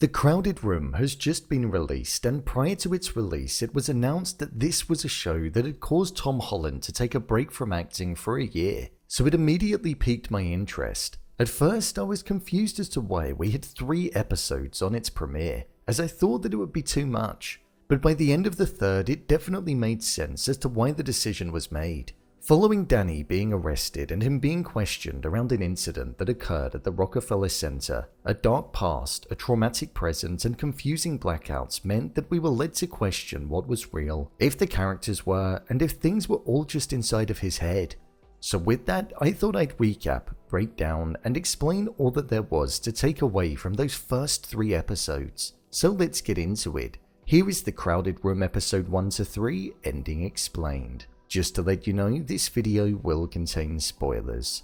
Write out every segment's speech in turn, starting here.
The Crowded Room has just been released, and prior to its release it was announced that this was a show that had caused Tom Holland to take a break from acting for a year, so it immediately piqued my interest. At first I was confused as to why we had 3 episodes on its premiere, as I thought that it would be too much, but by the end of the third it definitely made sense as to why the decision was made. Following Danny being arrested and him being questioned around an incident that occurred at the Rockefeller Center, a dark past, a traumatic present, and confusing blackouts meant that we were led to question what was real, if the characters were, and if things were all just inside of his head. So with that, I thought I'd recap, break down, and explain all that there was to take away from those first 3 episodes. So let's get into it. Here is the Crowded Room episode 1 to 3, ending explained. Just to let you know, this video will contain spoilers.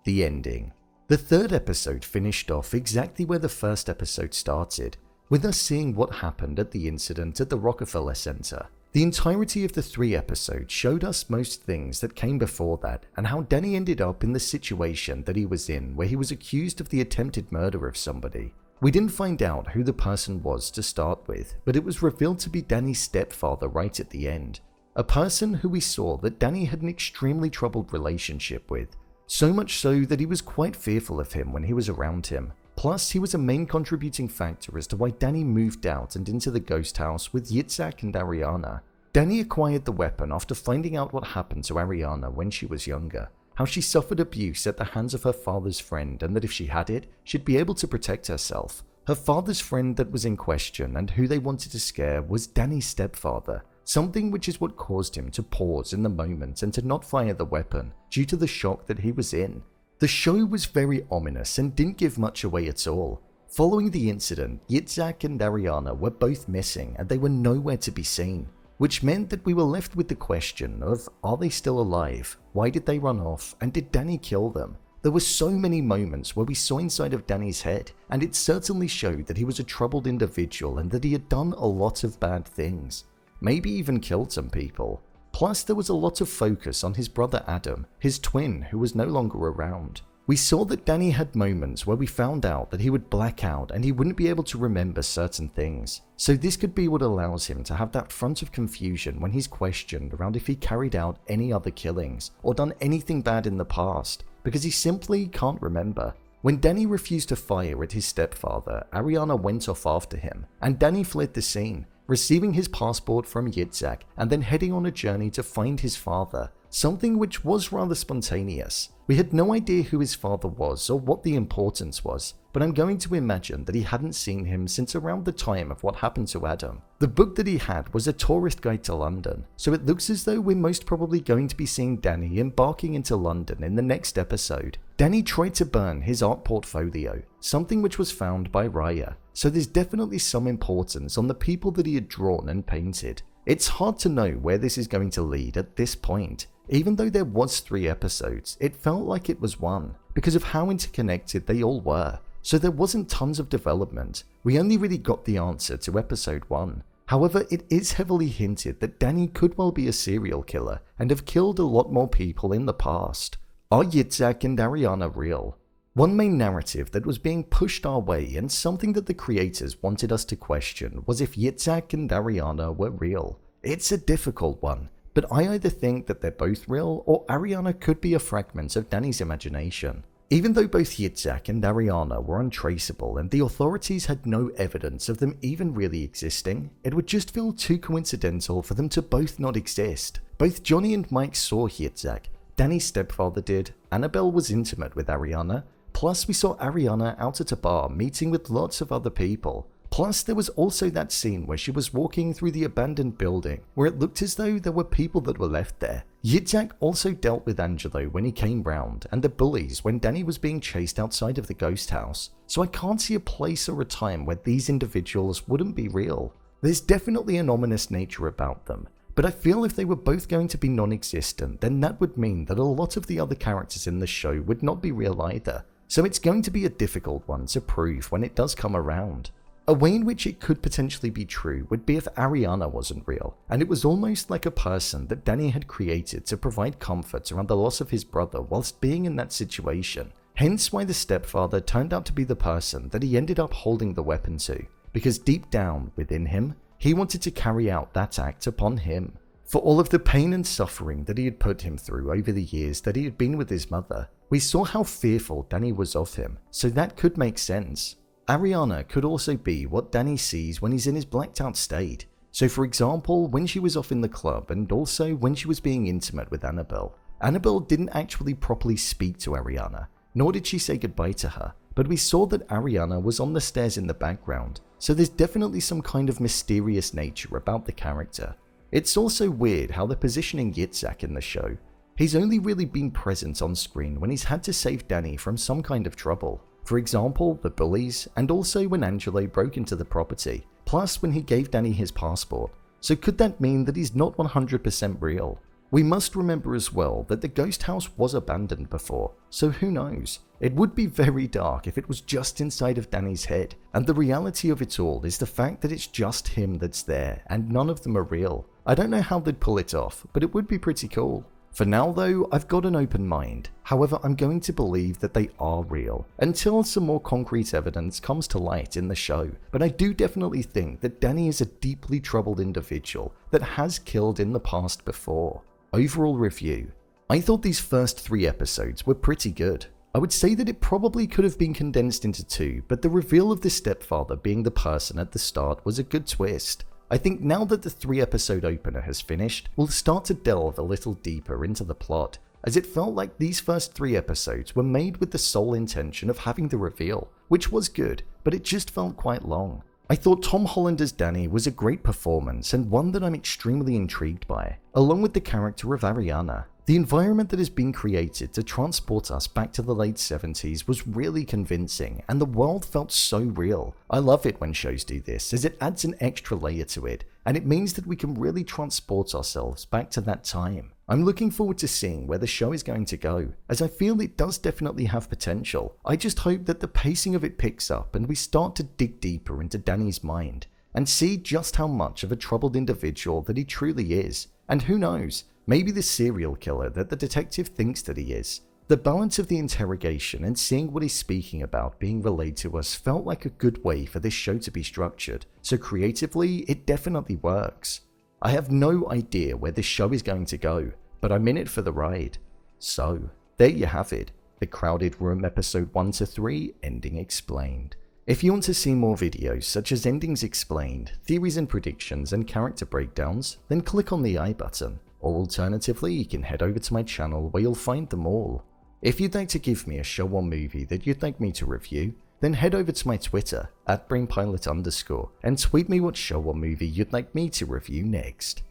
The ending. The third episode finished off exactly where the first episode started, with us seeing what happened at the incident at the Rockefeller Center. The entirety of the 3 episodes showed us most things that came before that, and how Danny ended up in the situation that he was in, where he was accused of the attempted murder of somebody. We didn't find out who the person was to start with, but it was revealed to be Danny's stepfather right at the end. A person who we saw that Danny had an extremely troubled relationship with, so much so that he was quite fearful of him when he was around him. Plus, he was a main contributing factor as to why Danny moved out and into the ghost house with Yitzhak and Ariana. Danny acquired the weapon after finding out what happened to Ariana when she was younger, how she suffered abuse at the hands of her father's friend, and that if she had it, she'd be able to protect herself. Her father's friend that was in question and who they wanted to scare was Danny's stepfather. Something which is what caused him to pause in the moment and to not fire the weapon due to the shock that he was in. The show was very ominous and didn't give much away at all. Following the incident, Yitzhak and Ariana were both missing and they were nowhere to be seen, which meant that we were left with the question of, are they still alive? Why did they run off? And did Danny kill them? There were so many moments where we saw inside of Danny's head, and it certainly showed that he was a troubled individual and that he had done a lot of bad things. Maybe even killed some people. Plus there was a lot of focus on his brother Adam, his twin who was no longer around. We saw that Danny had moments where we found out that he would black out and he wouldn't be able to remember certain things. So this could be what allows him to have that front of confusion when he's questioned around if he carried out any other killings or done anything bad in the past, because he simply can't remember. When Danny refused to fire at his stepfather, Ariana went off after him and Danny fled the scene, receiving his passport from Yitzhak and then heading on a journey to find his father, something which was rather spontaneous. We had no idea who his father was or what the importance was, but I'm going to imagine that he hadn't seen him since around the time of what happened to Adam. The book that he had was A Tourist Guide to London, so it looks as though we're most probably going to be seeing Danny embarking into London in the next episode. Danny tried to burn his art portfolio, something which was found by Raya, so there's definitely some importance on the people that he had drawn and painted. It's hard to know where this is going to lead at this point. Even though there was 3 episodes, it felt like it was 1, because of how interconnected they all were, so there wasn't tons of development. We only really got the answer to episode 1. However, it is heavily hinted that Danny could well be a serial killer and have killed a lot more people in the past. Are Yitzhak and Ariana real? One main narrative that was being pushed our way and something that the creators wanted us to question was if Yitzhak and Ariana were real. It's a difficult one, but I either think that they're both real or Ariana could be a fragment of Danny's imagination. Even though both Yitzhak and Ariana were untraceable and the authorities had no evidence of them even really existing, it would just feel too coincidental for them to both not exist. Both Johnny and Mike saw Yitzhak, Danny's stepfather did, Annabelle was intimate with Ariana, plus we saw Ariana out at a bar meeting with lots of other people. Plus there was also that scene where she was walking through the abandoned building where it looked as though there were people that were left there. Yitzhak also dealt with Angelo when he came round and the bullies when Danny was being chased outside of the ghost house, so I can't see a place or a time where these individuals wouldn't be real. There's definitely an ominous nature about them, but I feel if they were both going to be non-existent, then that would mean that a lot of the other characters in the show would not be real either, so it's going to be a difficult one to prove when it does come around. A way in which it could potentially be true would be if Ariana wasn't real, and it was almost like a person that Danny had created to provide comfort around the loss of his brother whilst being in that situation. Hence why the stepfather turned out to be the person that he ended up holding the weapon to. because deep down within him, he wanted to carry out that act upon him. For all of the pain and suffering that he had put him through over the years that he had been with his mother, we saw how fearful Danny was of him, so that could make sense. Ariana could also be what Danny sees when he's in his blacked out state. So for example, when she was off in the club and also when she was being intimate with Annabelle, Annabelle didn't actually properly speak to Ariana, nor did she say goodbye to her, but we saw that Ariana was on the stairs in the background, so there's definitely some kind of mysterious nature about the character. It's also weird how they're positioning Yitzhak in the show. He's only really been present on screen when he's had to save Danny from some kind of trouble. For example, the bullies, and also when Angelo broke into the property, plus when he gave Danny his passport. So could that mean that he's not 100% real? We must remember as well that the ghost house was abandoned before, so who knows? It would be very dark if it was just inside of Danny's head, and the reality of it all is the fact that it's just him that's there and none of them are real. I don't know how they'd pull it off, but it would be pretty cool. For now though, I've got an open mind. However, I'm going to believe that they are real until some more concrete evidence comes to light in the show. But I do definitely think that Danny is a deeply troubled individual that has killed in the past before. Overall review. I thought these first 3 episodes were pretty good. I would say that it probably could have been condensed into 2, but the reveal of the stepfather being the person at the start was a good twist. I think now that the 3-episode opener has finished, we'll start to delve a little deeper into the plot, as it felt like these first 3 episodes were made with the sole intention of having the reveal, which was good, but it just felt quite long. I thought Tom Holland as Danny was a great performance and one that I'm extremely intrigued by, along with the character of Ariana. The environment that has been created to transport us back to the late 70s was really convincing, and the world felt so real. I love it when shows do this, as it adds an extra layer to it, and it means that we can really transport ourselves back to that time. I'm looking forward to seeing where the show is going to go, as I feel it does definitely have potential. I just hope that the pacing of it picks up and we start to dig deeper into Danny's mind, and see just how much of a troubled individual that he truly is. And who knows, maybe the serial killer that the detective thinks that he is. The balance of the interrogation and seeing what he's speaking about being relayed to us felt like a good way for this show to be structured, so creatively it definitely works. I have no idea where this show is going to go, but I'm in it for the ride. So, there you have it, The Crowded Room episode 1 to 3, ending explained. If you want to see more videos such as endings explained, theories and predictions, and character breakdowns, then click on the I button. Or alternatively, you can head over to my channel where you'll find them all. If you'd like to give me a show or movie that you'd like me to review, then head over to my Twitter, @BrainPilot_, and tweet me what show or movie you'd like me to review next.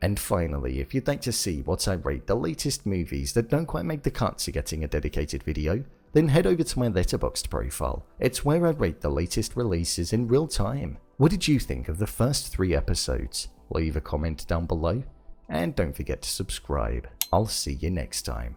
And finally, if you'd like to see what I rate the latest movies that don't quite make the cut to getting a dedicated video, then head over to my Letterboxd profile. It's where I rate the latest releases in real time. What did you think of the first 3 episodes? Leave a comment down below. And don't forget to subscribe. I'll see you next time.